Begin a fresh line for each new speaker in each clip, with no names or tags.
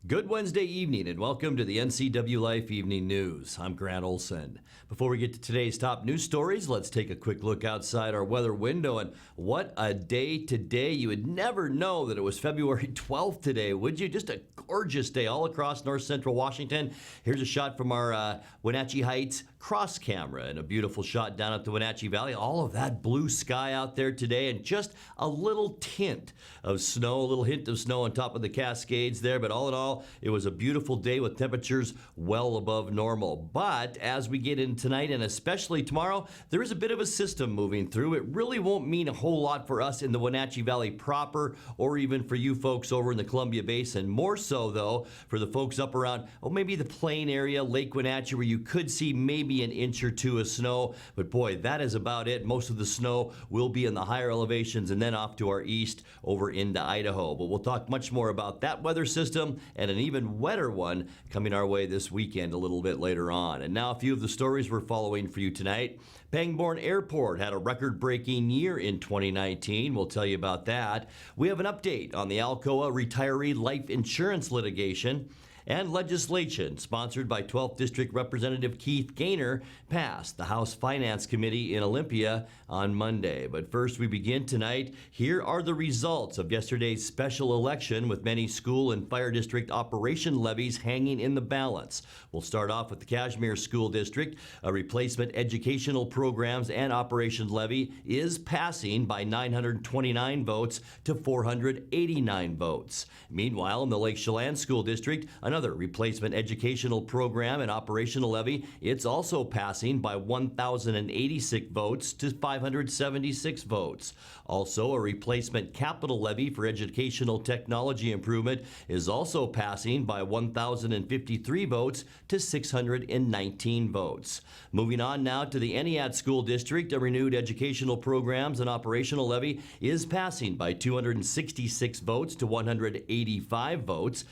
Good Wednesday evening and welcome to the NCWLIFE Evening News. I'm Grant Olson. Before we get to today's top news stories, let's take a quick look outside our weather window. And what a day today. You would never know that it was February 12th today, would you? Just a gorgeous day all across north central Washington. Here's a shot from our Wenatchee Heights cross camera and a beautiful shot down at the Wenatchee Valley. All of that blue sky out there today and just a little tint of snow, a little hint of snow on top of the Cascades there. But all in all, it was a beautiful day with temperatures well above normal. But as we get in tonight and especially tomorrow, there is a bit of a system moving through. It really won't mean a whole lot for us in the Wenatchee Valley proper or even for you folks over in the Columbia Basin. More so, though, for the folks up around, maybe the Plain area, Lake Wenatchee, where you could see maybe an inch or two of snow. But boy, that is about it. Most of the snow will be in the higher elevations and then off to our east over into Idaho. But we'll talk much more about that weather system and an even wetter one coming our way this weekend a little bit later on. And now a few of the stories we're following for you tonight. Pangbourne Airport had a record-breaking year in 2019. We'll tell you about that. We have an update on the Alcoa retiree life insurance litigation. And legislation sponsored by 12th District Representative Keith Gaynor passed the House Finance Committee in Olympia on Monday. But first, we begin tonight. Here are the results of yesterday's special election with many school and fire district operation levies hanging in the balance. We'll start off with the Kashmir School District. A replacement educational programs and operation levy is passing by 929 votes to 489 votes. Meanwhile, in the Lake Chelan School District, another replacement educational program and operational levy, it's also passing by 1,086 votes to 576 votes. Also, a replacement capital levy for educational technology improvement is also passing by 1,053 votes to 619 votes. Moving on now to the Entiat School District, a renewed educational programs and operational levy is passing by 266 votes to 185 votes.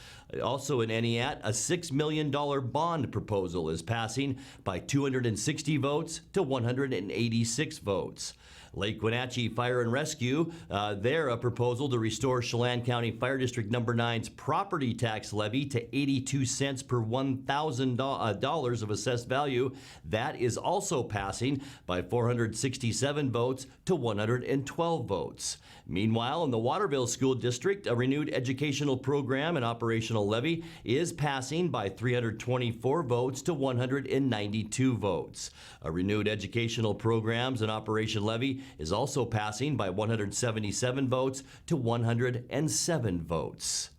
Also in Entiat, a $6 million bond proposal is passing by 260 votes to 186 votes. Lake Wenatchee Fire and Rescue, a proposal to restore Chelan County Fire District No. 9's property tax levy to 82 cents per $1,000 of assessed value. That is also passing by 467 votes to 112 votes. Meanwhile, in the Waterville School District, a renewed educational program and operational levy is passing by 324 votes to 192 votes. A renewed educational programs and operation levy is also passing by 177 votes to 107 votes.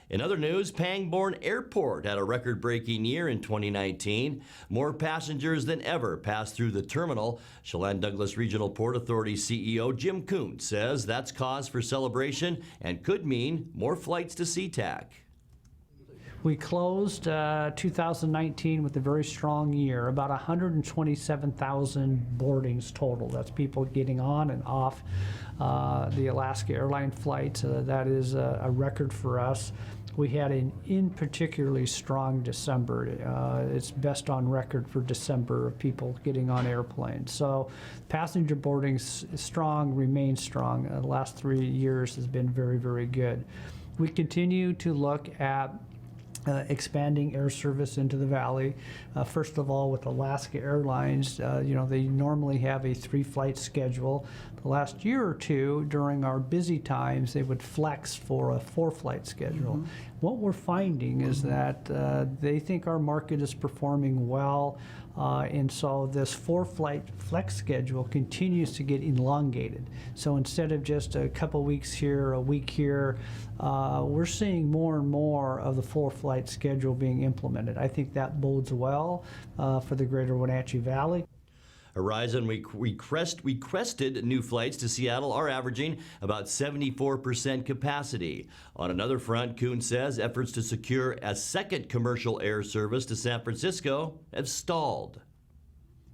In other news, Pangbourne Airport had a record-breaking year in 2019. More passengers than ever passed through the terminal. Chelan Douglas Regional Port Authority CEO Jim Kuhn says that's cause for celebration and could mean more flights to SeaTac.
We closed 2019 with a very strong year, about 127,000 boardings total. That's people getting on and off the Alaska Airline flights. That is a record for us. We had an in particularly strong December. It's best on record for December of people getting on airplanes. So passenger boardings strong, remains strong. The last 3 years has been very, very good. We continue to look at expanding air service into the valley. First of all, with Alaska Airlines, they normally have a 3-flight schedule. The last year or two, during our busy times, they would flex for a 4-flight schedule. Mm-hmm. What we're finding is that they think our market is performing well, and so this 4-flight flex schedule continues to get elongated. So instead of just a couple weeks here, a week here, we're seeing more and more of the 4-flight schedule being implemented. I think that bodes well for the greater Wenatchee Valley.
Horizon requested new flights to Seattle are averaging about 74% capacity. On another front, Kuhn says efforts to secure a second commercial air service to San Francisco have stalled.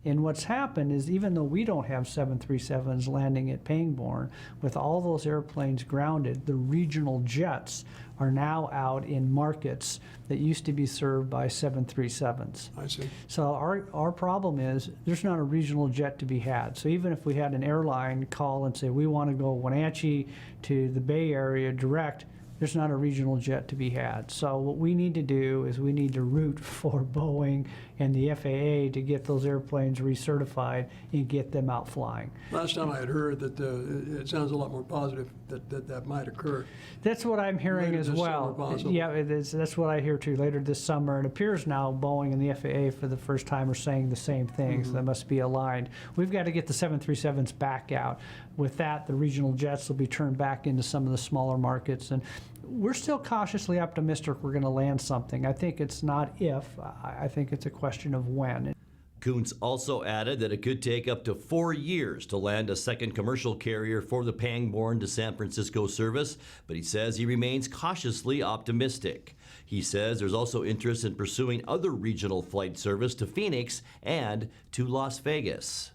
And what's happened is, even though we don't have 737s landing at Pangbourne, with all those airplanes grounded, the regional jets are now out in markets that used to be served by 737s.
I see.
So our problem is there's not a regional jet to be had. So even if we had an airline call and say, we want to go Wenatchee to the Bay Area direct, there's not a regional jet to be had. So what we need to do is we need to root for Boeing and the FAA to get those airplanes recertified and get them out flying.
Last time I had heard that it sounds a lot more positive that might occur.
That's what I'm hearing
Later
as
this
well.
summer, possibly.
Yeah, that's what I hear too, later this summer. It appears now Boeing and the FAA for the first time are saying the same thing, so they must be aligned. We've got to get the 737s back out. With that, the regional jets will be turned back into some of the smaller markets, and we're still cautiously optimistic we're going to land something. I think it's not if, I think it's a question of when.
Kuntz also added that it could take up to 4 years to land a second commercial carrier for the Pangborn to San Francisco service, but he says he remains cautiously optimistic. He says there's also interest in pursuing other regional flight service to Phoenix and to Las Vegas.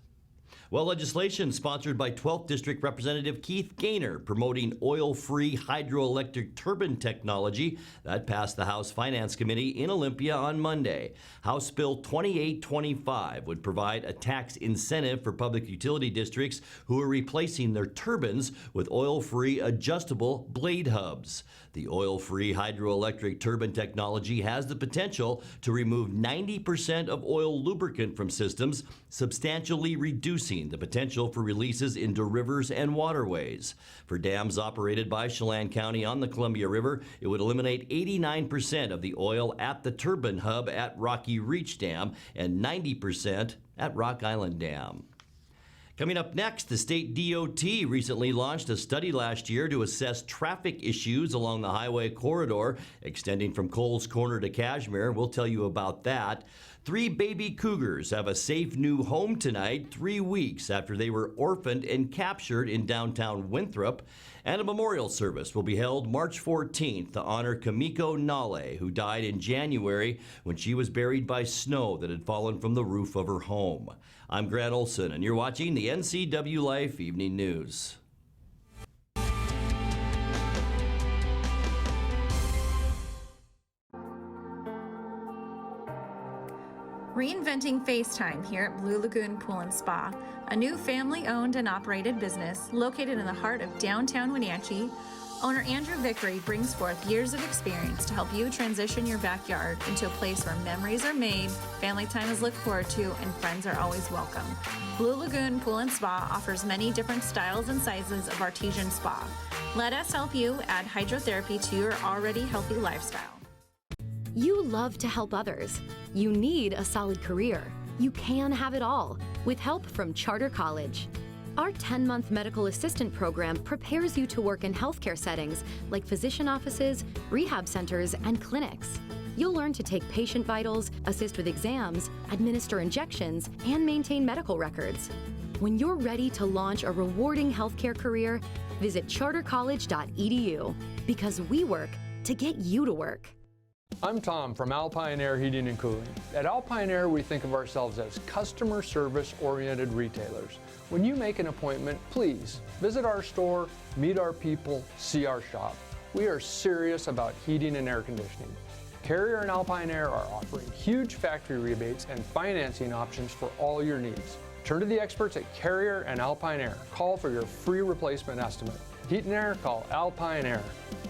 Well, legislation sponsored by 12th District Representative Keith Gaynor promoting oil-free hydroelectric turbine technology that passed the House Finance Committee in Olympia on Monday. House Bill 2825 would provide a tax incentive for public utility districts who are replacing their turbines with oil-free adjustable blade hubs. The oil-free hydroelectric turbine technology has the potential to remove 90% of oil lubricant from systems, substantially reducing the potential for releases into rivers and waterways. For dams operated by Chelan County on the Columbia River, it would eliminate 89% of the oil at the turbine hub at Rocky Reach Dam and 90% at Rock Island Dam. Coming up next, the state DOT recently launched a study last year to assess traffic issues along the highway corridor extending from Coles Corner to Cashmere. We'll tell you about that. 3 baby cougars have a safe new home tonight, 3 weeks after they were orphaned and captured in downtown Winthrop. And a memorial service will be held March 14th to honor Kamiko Nale, who died in January when she was buried by snow that had fallen from the roof of her home. I'm Grant Olson, and you're watching the NCWLIFE Evening News.
Reinventing FaceTime here at Blue Lagoon Pool and Spa, a new family-owned and operated business located in the heart of downtown Wenatchee. Owner Andrew Vickery brings forth years of experience to help you transition your backyard into a place where memories are made, family time is looked forward to, and friends are always welcome. Blue Lagoon Pool and Spa offers many different styles and sizes of artesian spa. Let us help you add hydrotherapy to your already healthy lifestyle.
You love to help others. You need a solid career. You can have it all with help from Charter College. Our 10-month medical assistant program prepares you to work in healthcare settings like physician offices, rehab centers, and clinics. You'll learn to take patient vitals, assist with exams, administer injections, and maintain medical records. When you're ready to launch a rewarding healthcare career, visit chartercollege.edu because we work to get you to work.
I'm Tom from Alpine Air Heating and Cooling. At Alpine Air, we think of ourselves as customer service-oriented retailers. When you make an appointment, please visit our store, meet our people, see our shop. We are serious about heating and air conditioning. Carrier and Alpine Air are offering huge factory rebates and financing options for all your needs. Turn to the experts at Carrier and Alpine Air. Call for your free replacement estimate. Heat and air, call Alpine Air,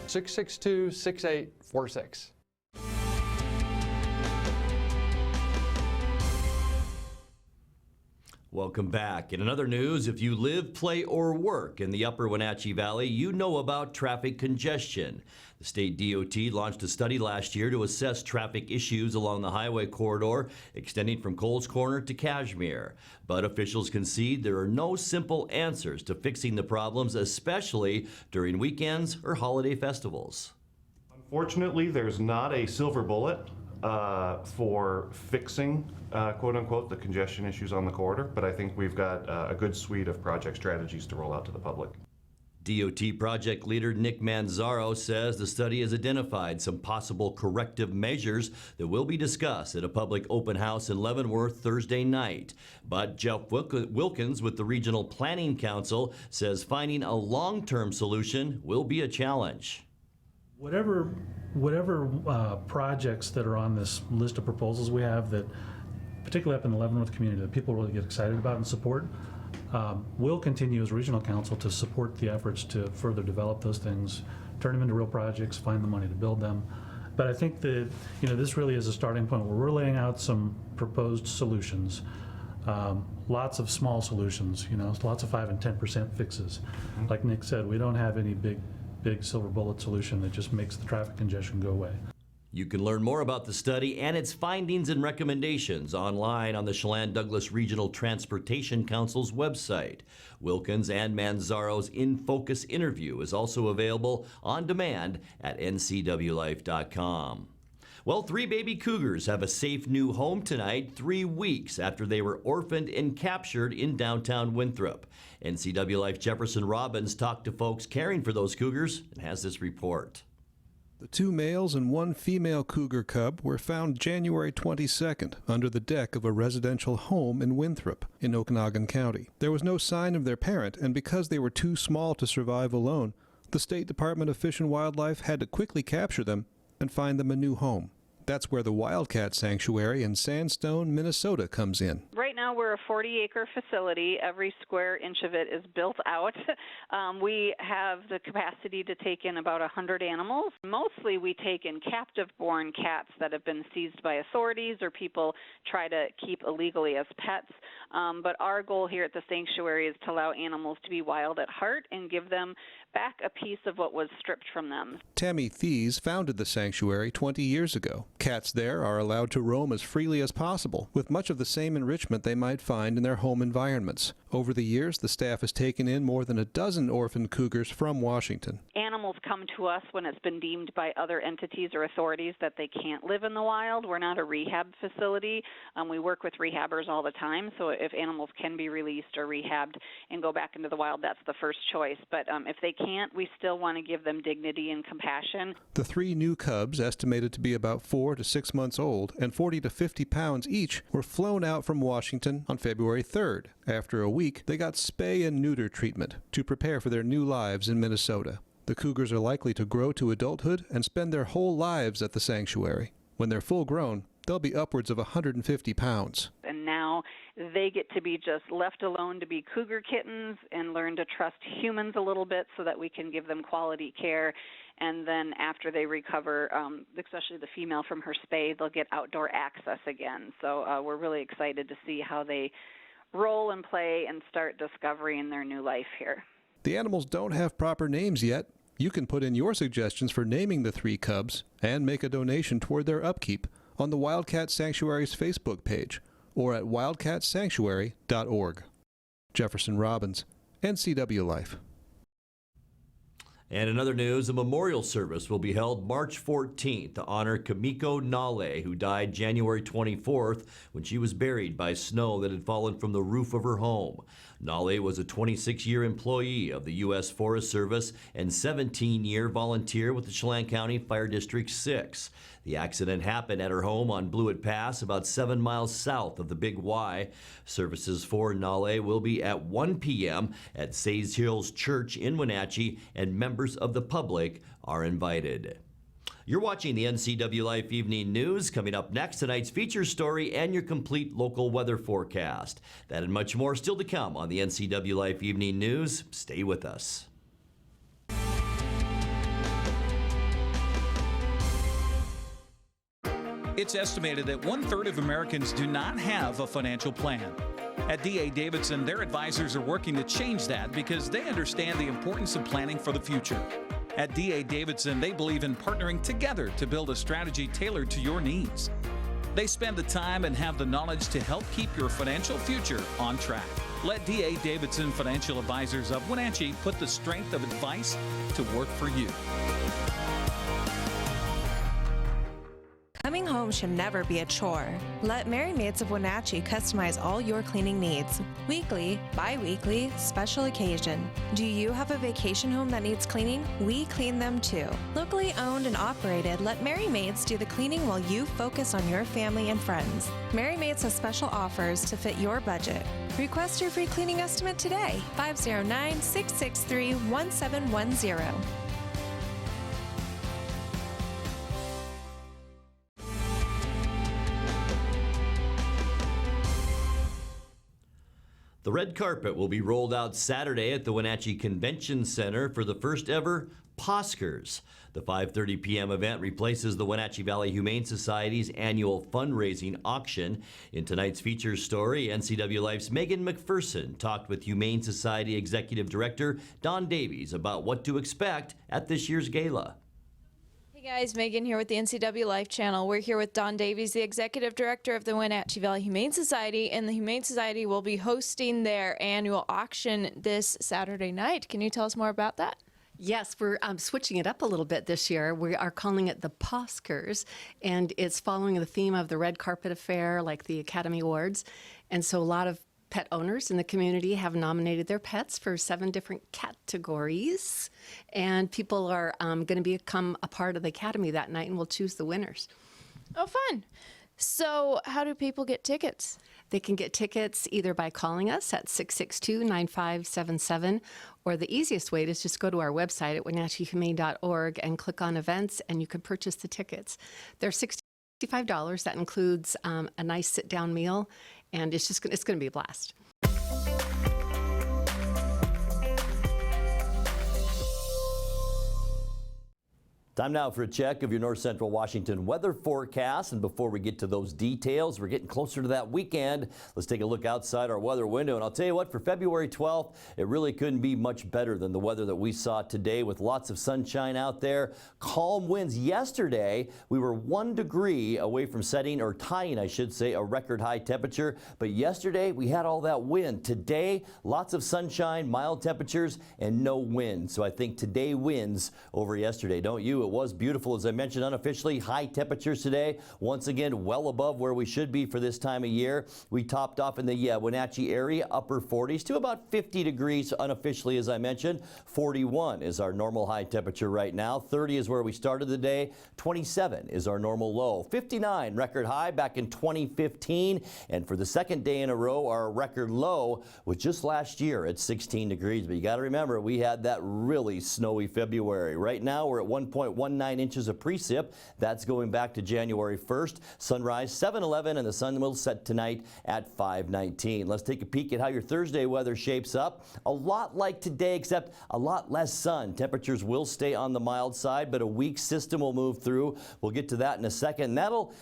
662-6846.
Welcome back. In another news, if you live, play, or work in the upper Wenatchee Valley, you know about traffic congestion. The state DOT launched a study last year to assess traffic issues along the highway corridor extending from Coles Corner to Cashmere. But officials concede there are no simple answers to fixing the problems, especially during weekends or holiday festivals.
Unfortunately, there's not a silver bullet for fixing, quote unquote, the congestion issues on the corridor, but I think we've got a good suite of project strategies to roll out to the public.
DOT project leader Nick Manzaro says the study has identified some possible corrective measures that will be discussed at a public open house in Leavenworth Thursday night. But Jeff Wilkins with the Regional Planning Council says finding a long-term solution will be a challenge.
Whatever projects that are on this list of proposals we have that, particularly up in the Leavenworth community, that people really get excited about and support, we'll continue as regional council to support the efforts to further develop those things turn them into real projects, find the money to build them. But I think that, this really is a starting point where we're laying out some proposed solutions. Lots of small solutions, lots of 5 and 10% fixes. Like Nick said, we don't have any big silver bullet solution that just makes the traffic congestion go away.
You can learn more about the study and its findings and recommendations online on the Chelan-Douglas Regional Transportation Council's website. Wilkins and Manzaro's In Focus interview is also available on demand at ncwlife.com. Well, 3 baby cougars have a safe new home tonight, 3 weeks after they were orphaned and captured in downtown Winthrop. NCWLIFE Jefferson Robbins talked to folks caring for those cougars and has this report.
The 2 males and 1 female cougar cub were found January 22nd under the deck of a residential home in Winthrop in Okanagan County. There was no sign of their parent, and because they were too small to survive alone, the State Department of Fish and Wildlife had to quickly capture them and find them a new home. That's where the Wildcat Sanctuary in Sandstone, Minnesota comes in.
Right now we're a 40-acre facility. Every square inch of it is built out. We have the capacity to take in about 100 animals. Mostly we take in captive-born cats that have been seized by authorities or people try to keep illegally as pets. But our goal here at the sanctuary is to allow animals to be wild at heart and give them back a piece of what was stripped from them.
Tammy Thies founded the sanctuary 20 years ago. Cats there are allowed to roam as freely as possible, with much of the same enrichment they might find in their home environments. Over the years, the staff has taken in more than a dozen orphaned cougars from Washington.
Animals come to us when it's been deemed by other entities or authorities that they can't live in the wild. We're not a rehab facility. We work with rehabbers all the time, so if animals can be released or rehabbed and go back into the wild, that's the first choice. But if they can't, we still want to give them dignity and compassion.
The 3 new cubs, estimated to be about 4 to 6 months old and 40 to 50 pounds each, were flown out from Washington on February 3rd. After a week, they got spay and neuter treatment to prepare for their new lives in Minnesota. The cougars are likely to grow to adulthood and spend their whole lives at the sanctuary. When they're full grown, they'll be upwards of 150 pounds.
And now they get to be just left alone to be cougar kittens and learn to trust humans a little bit so that we can give them quality care. And then after they recover, especially the female from her spay, they'll get outdoor access again. So we're really excited to see how they roll and play and start discovering their new life here.
The animals don't have proper names yet. You can put in your suggestions for naming the 3 cubs and make a donation toward their upkeep on the Wildcat Sanctuary's Facebook page or at wildcatsanctuary.org. Jefferson Robbins, NCWLIFE.
And in other news, a memorial service will be held March 14th to honor Kimiko Nale, who died January 24th when she was buried by snow that had fallen from the roof of her home. Nale was a 26-year employee of the U.S. Forest Service and 17-year volunteer with the Chelan County Fire District 6. The accident happened at her home on Blewett Pass, about 7 miles south of the Big Y. Services for Nale will be at 1 p.m. at Sage Hills Church in Wenatchee, and members of the public are invited. You're watching the NCWLIFE Evening News. Coming up next, tonight's feature story and your complete local weather forecast. That and much more still to come on the NCWLIFE Evening News. Stay with us.
It's estimated that 1/3 of Americans do not have a financial plan. At D.A. Davidson, their advisors are working to change that because they understand the importance of planning for the future. At D.A. Davidson, they believe in partnering together to build a strategy tailored to your needs. They spend the time and have the knowledge to help keep your financial future on track. Let D.A. Davidson Financial Advisors of Wenatchee put the strength of advice to work for you.
Coming home should never be a chore. Let Merry Maids of Wenatchee customize all your cleaning needs. Weekly, bi-weekly, special occasion. Do you have a vacation home that needs cleaning? We clean them too. Locally owned and operated, let Merry Maids do the cleaning while you focus on your family and friends. Merry Maids has special offers to fit your budget. Request your free cleaning estimate today. 509-663-1710.
The red carpet will be rolled out Saturday at the Wenatchee Convention Center for the first ever Poskers. The 5:30 p.m. event replaces the Wenatchee Valley Humane Society's annual fundraising auction. In tonight's features story, NCWLIFE's Megan McPherson talked with Humane Society Executive Director Don Davies about what to expect at this year's gala.
Hey guys, Megan here with the NCWLIFE channel. We're here with Don Davies, the Executive Director of the Wenatchee Valley Humane Society, and the Humane Society will be hosting their annual auction this Saturday night. Can you tell us more about that?
Yes, we're switching it up a little bit this year. We are calling it the Poskers, and it's following the theme of the red carpet affair, like the Academy Awards. And so a lot of pet owners in the community have nominated their pets for 7 different categories, and people are going to become a part of the Academy that night, and we'll choose the winners.
Oh, fun. So how do people get tickets?
They can get tickets either by calling us at 662-9577, or the easiest way is just go to our website at wenatcheehumane.org and click on events, and you can purchase the tickets. They're $65. That includes a nice sit-down meal, and it's going to be a blast.
Time now for a check of your North Central Washington weather forecast. And before we get to those details, we're getting closer to that weekend. Let's take a look outside our weather window. And I'll tell you what, for February 12th, it really couldn't be much better than the weather that we saw today, with lots of sunshine out there. Calm winds. Yesterday, we were 1 degree away from setting, or tying, I should say, a record high temperature. But yesterday, we had all that wind. Today, lots of sunshine, mild temperatures, and no wind. So I think today wins over yesterday, don't you? It was beautiful, as I mentioned, unofficially. High temperatures today, once again, well above where we should be for this time of year. We topped off in the Wenatchee area, upper 40s to about 50 degrees unofficially, as I mentioned. 41 is our normal high temperature right now. 30 is where we started the day. 27 is our normal low. 59 record high back in 2015. And for the second day in a row, our record low was just last year at 16 degrees. But you got to remember, we had that really snowy February. Right now, we're at 1.19 inches of precip. That's going back to January 1st. Sunrise 7:11, and the sun will set tonight at 5:19. Let's take a peek at how your Thursday weather shapes up. A lot like today, except a lot less sun. Temperatures will stay on the mild side, but a weak system will move through. We'll get to that in a second. That'll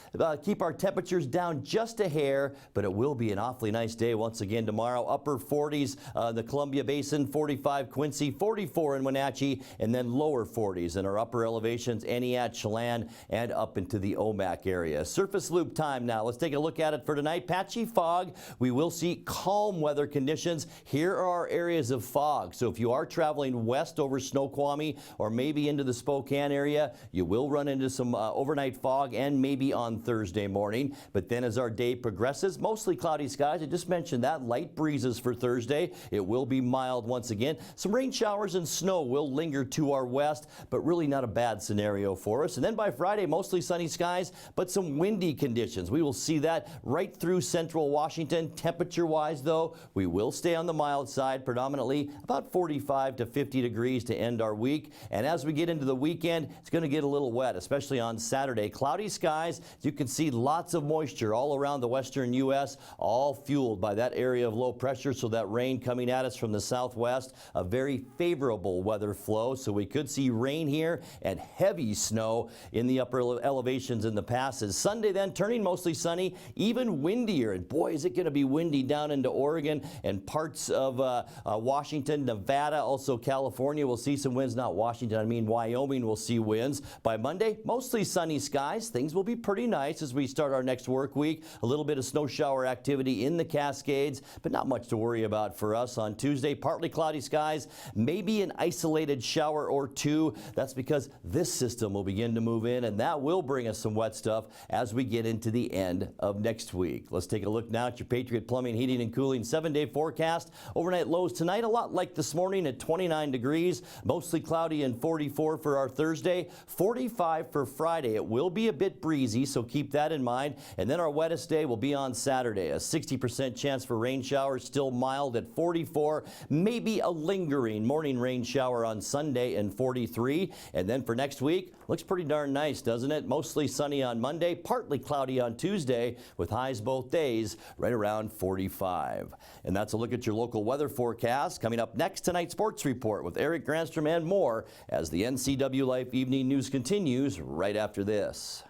keep our temperatures down just a hair, but it will be an awfully nice day once again tomorrow. Upper 40s, the Columbia Basin, 45 Quincy, 44 in Wenatchee, and then lower 40s in our upper elevations, Aniat, Chelan, and up into the Omak area. Surface loop time now. Let's take a look at it for tonight. Patchy fog. We will see calm weather conditions. Here are our areas of fog. So if you are traveling west over Snoqualmie or maybe into the Spokane area, you will run into some overnight fog and maybe on Thursday morning. But then as our day progresses, mostly cloudy skies. I just mentioned that. Light breezes for Thursday. It will be mild once again. Some rain showers and snow will linger to our west, but really not a bad scenario for us. And then by Friday, mostly sunny skies, but some windy conditions. We will see that right through central Washington. Temperature-wise, though, we will stay on the mild side, predominantly about 45 to 50 degrees to end our week. And as we get into the weekend, it's going to get a little wet, especially on Saturday. Cloudy skies. You can see lots of moisture all around the western U.S., all fueled by that area of low pressure, so that rain coming at us from the southwest, a very favorable weather flow. So we could see rain here and heavy snow in the upper elevations in the passes. Sunday then turning mostly sunny, even windier. And boy, is it going to be windy down into Oregon and parts of Washington, Nevada, also California. We'll see some winds. Not Washington, I mean Wyoming will see winds. By Monday, mostly sunny skies. Things will be pretty nice as we start our next work week. A little bit of snow shower activity in the Cascades, but not much to worry about for us. On Tuesday, partly cloudy skies, maybe an isolated shower or two. That's because this system will begin to move in, and that will bring us some wet stuff as we get into the end of next week. Let's take a look now at your Patriot Plumbing, Heating, and Cooling 7-day forecast. Overnight lows tonight, a lot like this morning at 29 degrees, mostly cloudy and 44 for our Thursday, 45 for Friday. It will be a bit breezy, so keep that in mind. And then our wettest day will be on Saturday. A 60% chance for rain showers, still mild at 44, maybe a lingering morning rain shower on Sunday and 43. And then for next week, looks pretty darn nice, doesn't it? Mostly sunny on Monday, partly cloudy on Tuesday, with highs both days right around 45. And that's a look at your local weather forecast. Coming up next, tonight's Sports Report with Eric Granstrom and more as the NCWLIFE Evening News continues right after this.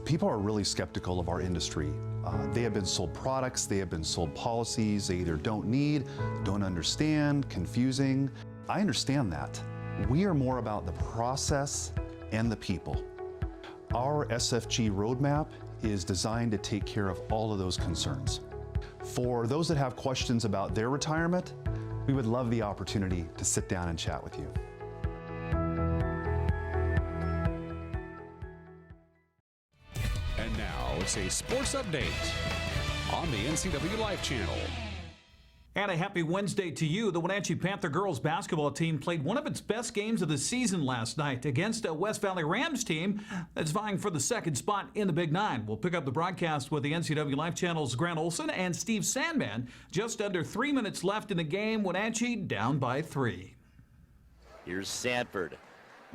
People are really skeptical of our industry. They have been sold products, they have been sold policies they either don't need, don't understand, confusing. I understand that. We are more about the process and the people. Our SFG roadmap is designed to take care of all of those concerns. For those that have questions about their retirement, we would love the opportunity to sit down and chat with you.
And now it's a sports update on the NCWLIFE channel.
And a happy Wednesday to you. The Wenatchee Panther girls basketball team played one of its best games of the season last night against a West Valley Rams team that's vying for the second spot in the Big Nine. We'll pick up the broadcast with the NCWLIFE channel's Grant Olson and Steve Sandman. Just under 3 minutes left in the game. Wenatchee down by 3.
Here's Sanford.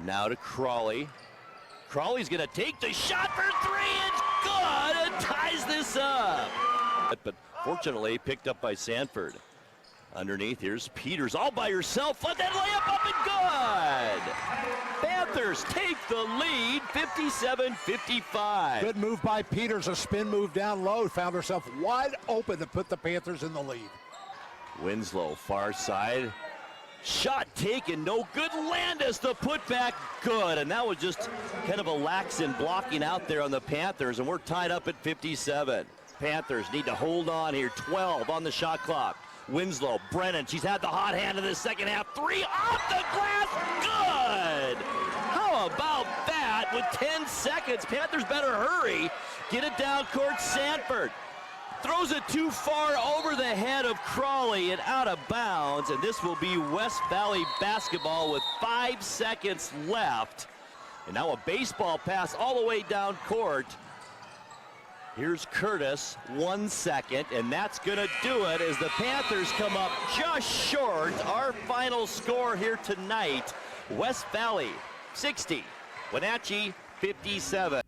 Now to Crawley. Crawley's going to take the shot for 3. It's good and ties this up. But fortunately picked up by Sanford. Underneath, here's Peters all by herself. Let that layup up and good. Panthers take the lead, 57-55.
Good move by Peters, a spin move down low. Found herself wide open to put the Panthers in the lead.
Winslow, far side. Shot taken, no good. Landis, the putback, good. And that was just kind of a lax in blocking out there on the Panthers, and we're tied up at 57. Panthers need to hold on here. 12 on the shot clock. Winslow, Brennan, she's had the hot hand in the second half. 3 off the glass, good! How about that with 10 seconds? Panthers better hurry. Get it down court, Sanford. Throws it too far over the head of Crawley and out of bounds, and this will be West Valley basketball with 5 seconds left. And now a baseball pass all the way down court. Here's Curtis, 1 second, and that's going to do it as the Panthers come up just short. Our final score here tonight, West Valley 60, Wenatchee 57.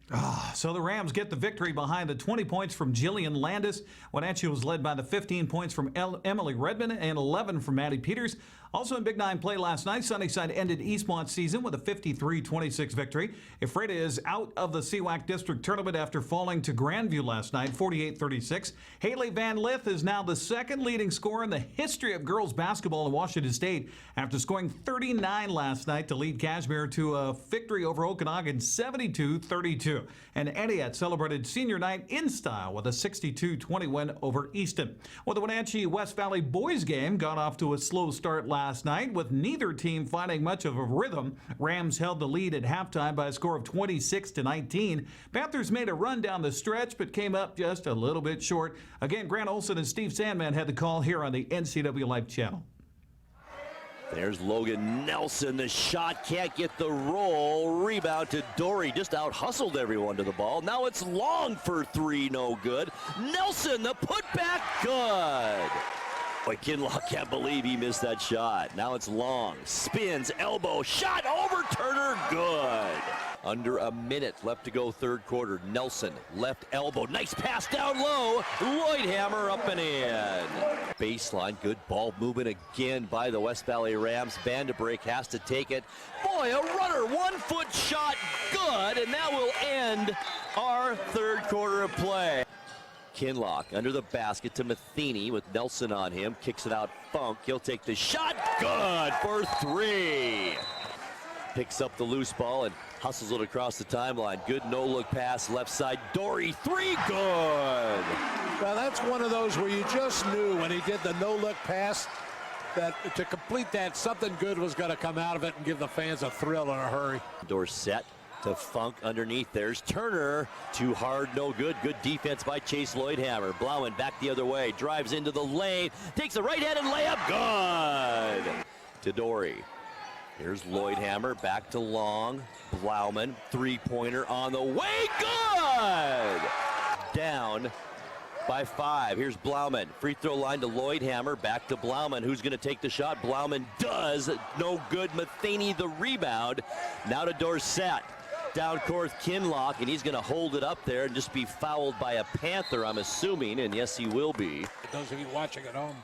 So the Rams get the victory behind the 20 points from Jillian Landis. Wenatchee was led by the 15 points from Emily Redmond and 11 from Maddie Peters. Also in Big Nine play last night, Sunnyside ended Eastmont's season with a 53-26 victory. Ephrata is out of the CWAC District Tournament after falling to Grandview last night, 48-36. Haley Van Lith is now the second leading scorer in the history of girls basketball in Washington State after scoring 39 last night to lead Kashmir to a victory over Okanagan, 72-32. And Antioch celebrated senior night in style with a 62-20 win over Easton. Well, the Wenatchee West Valley boys game got off to a slow start last night with neither team finding much of a rhythm. Rams held the lead at halftime by a score of 26-19. Panthers made a run down the stretch but came up just a little bit short. Again, Grant Olson and Steve Sandman had the call here on the NCWLIFE channel.
There's Logan Nelson. The shot can't get the roll. Rebound to Dory. Just out-hustled everyone to the ball. Now it's Long for 3. No good. Nelson, the putback, good. Boy, Kinlaw can't believe he missed that shot. Now it's Long. Spins, elbow, shot over Turner, good. Under a minute left to go third quarter. Nelson, left elbow, nice pass down low. Lloydhammer up and in. Baseline, good ball movement again by the West Valley Rams. Vandenbrink has to take it. Boy, a runner, 1 foot shot, good, and that will end our third quarter of play. Kinlock under the basket to Matheny with Nelson on him. Kicks it out, Funk. He'll take the shot, good for 3. Picks up the loose ball and hustles it across the timeline. Good no-look pass, left side. Dory, 3, good.
Well, that's one of those where you just knew when he did the no-look pass that to complete that, something good was going to come out of it and give the fans a thrill in a hurry.
Dorsett to Funk underneath. There's Turner. Too hard, no good. Good defense by Chase Lloydhammer. Blauman back the other way. Drives into the lane. Takes a right-handed layup. Good. To Dory. Here's Lloydhammer. Back to Long. Blauman. Three-pointer on the way. Good. Down
by 5. Here's Blauman. Free throw line to Lloydhammer. Back to Blauman. Who's going to take the shot? Blauman does. No good. Matheny the rebound. Now to Dorsett. Down court, Kinlock, and he's going to hold it up there and just be fouled by a Panther, I'm assuming, and yes, he will be.
Those of you watching at home.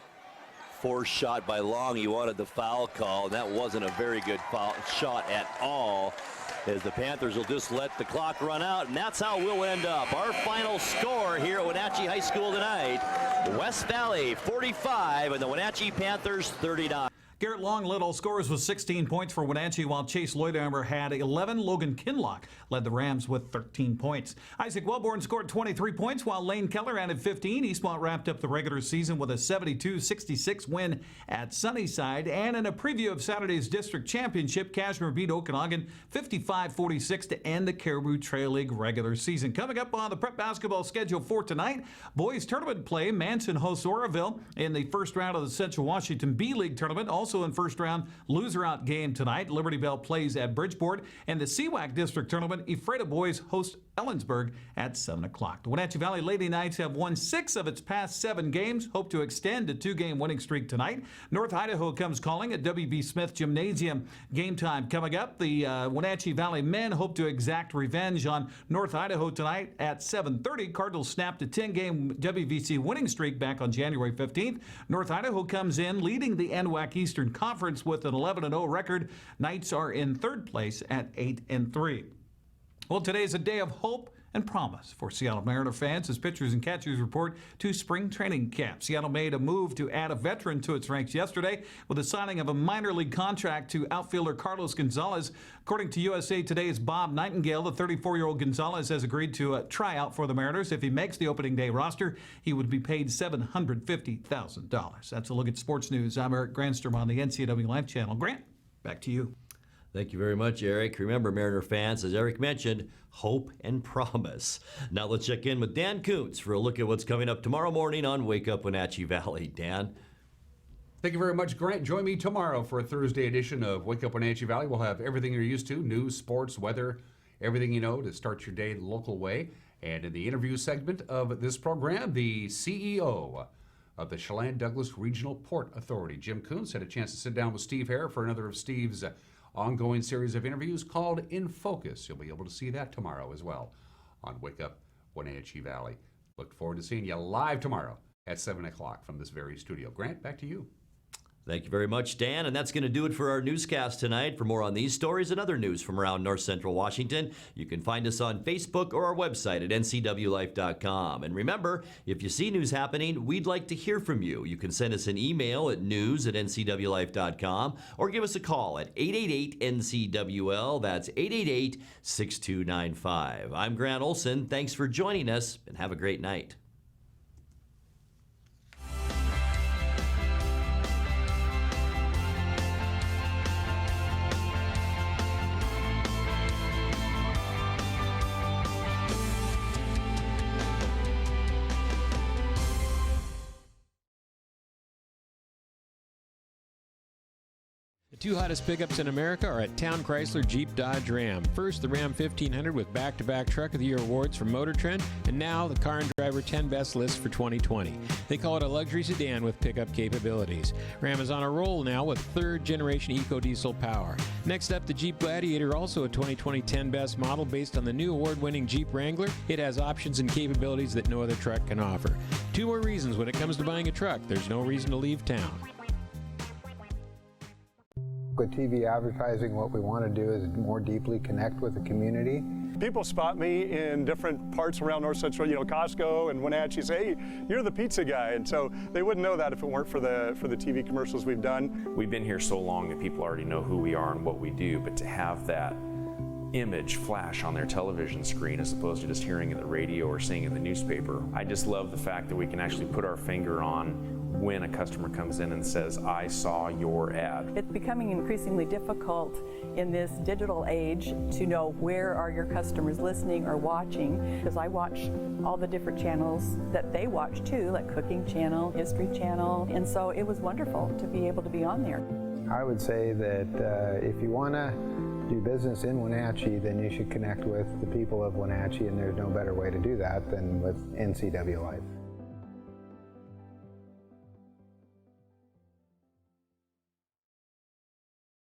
Forced shot by Long. He wanted the foul call, and that wasn't a very good foul shot at all, as the Panthers will just let the clock run out, and that's how we'll end up. Our final score here at Wenatchee High School tonight, West Valley 45 and the Wenatchee Panthers 39.
Garrett Long led all scorers with 16 points for Wenatchee, while Chase Lloydhammer had 11. Logan Kinlock led the Rams with 13 points. Isaac Wellborn scored 23 points, while Lane Keller added 15. Eastmont wrapped up the regular season with a 72-66 win at Sunnyside. And in a preview of Saturday's district championship, Cashmere beat Okanagan 55-46 to end the Caribou Trail League regular season. Coming up on the prep basketball schedule for tonight, boys tournament play. Manson hosts Oroville in the first round of the Central Washington B-League tournament. Also in first round, loser-out game tonight. Liberty Bell plays at Bridgeport. And the CWAC District Tournament, Ephrata boys host Ellensburg at 7 o'clock. The Wenatchee Valley Lady Knights have won 6 of its past 7 games, hope to extend a 2-game winning streak tonight. North Idaho comes calling at W.B. Smith Gymnasium. Game time coming up. The Wenatchee Valley men hope to exact revenge on North Idaho tonight at 7:30. Cardinals snapped a 10-game WVC winning streak back on January 15th. North Idaho comes in leading the NWAC Eastern Conference with an 11-0 record. Knights are in third place at 8-3. Well, today is a day of hope and promise for Seattle Mariner fans as pitchers and catchers report to spring training camp. Seattle made a move to add a veteran to its ranks yesterday with the signing of a minor league contract to outfielder Carlos Gonzalez. According to USA Today's Bob Nightingale, the 34-year-old Gonzalez has agreed to try out for the Mariners. If he makes the opening day roster, he would be paid $750,000. That's a look at sports news. I'm Eric Granstrom on the NCWLIFE channel. Grant, back to you.
Thank you very much, Eric. Remember, Mariner fans, as Eric mentioned, hope and promise. Now let's check in with Dan Kuntz for a look at what's coming up tomorrow morning on Wake Up Wenatchee Valley. Dan?
Thank you very much, Grant. Join me tomorrow for a Thursday edition of Wake Up Wenatchee Valley. We'll have everything you're used to, news, sports, weather, everything you know to start your day the local way. And in the interview segment of this program, the CEO of the Chelan Douglas Regional Port Authority, Jim Kuntz, had a chance to sit down with Steve Hare for another of Steve's ongoing series of interviews called In Focus. You'll be able to see that tomorrow as well on Wake Up Wenatchee Valley. Look forward to seeing you live tomorrow at 7 o'clock from this very studio. Grant, back to you.
Thank you very much, Dan. And that's going to do it for our newscast tonight. For more on these stories and other news from around North Central Washington, you can find us on Facebook or our website at ncwlife.com. And remember, if you see news happening, we'd like to hear from you. You can send us an email at news@ncwlife.com or give us a call at 888-NCWL. That's 888-6295. I'm Grant Olson. Thanks for joining us, and have a great night.
The 2 hottest pickups in America are at Town Chrysler Jeep Dodge Ram. First, the Ram 1500 with back-to-back Truck of the Year awards from Motor Trend, and now the Car and Driver 10 Best list for 2020. They call it a luxury sedan with pickup capabilities. Ram is on a roll now with third-generation EcoDiesel power. Next up, the Jeep Gladiator, also a 2020 10 Best model based on the new award-winning Jeep Wrangler. It has options and capabilities that no other truck can offer. 2 more reasons when it comes to buying a truck. There's no reason to leave town.
With TV advertising, what we want to do is more deeply connect with the community.
People spot me in different parts around North Central, Costco and Wenatchee, say, hey, you're the pizza guy. And so they wouldn't know that if it weren't for the TV commercials we've done.
We've been here so long that people already know who we are and what we do, but to have that image flash on their television screen as opposed to just hearing it in the radio or seeing it in the newspaper, I just love the fact that we can actually put our finger on when a customer comes in and says, I saw your ad.
It's becoming increasingly difficult in this digital age to know where are your customers listening or watching, because I watch all the different channels that they watch too, like Cooking Channel, History Channel, and so it was wonderful to be able to be on there.
I would say that if you want to do business in Wenatchee, then you should connect with the people of Wenatchee, and there's no better way to do that than with NCWLIFE.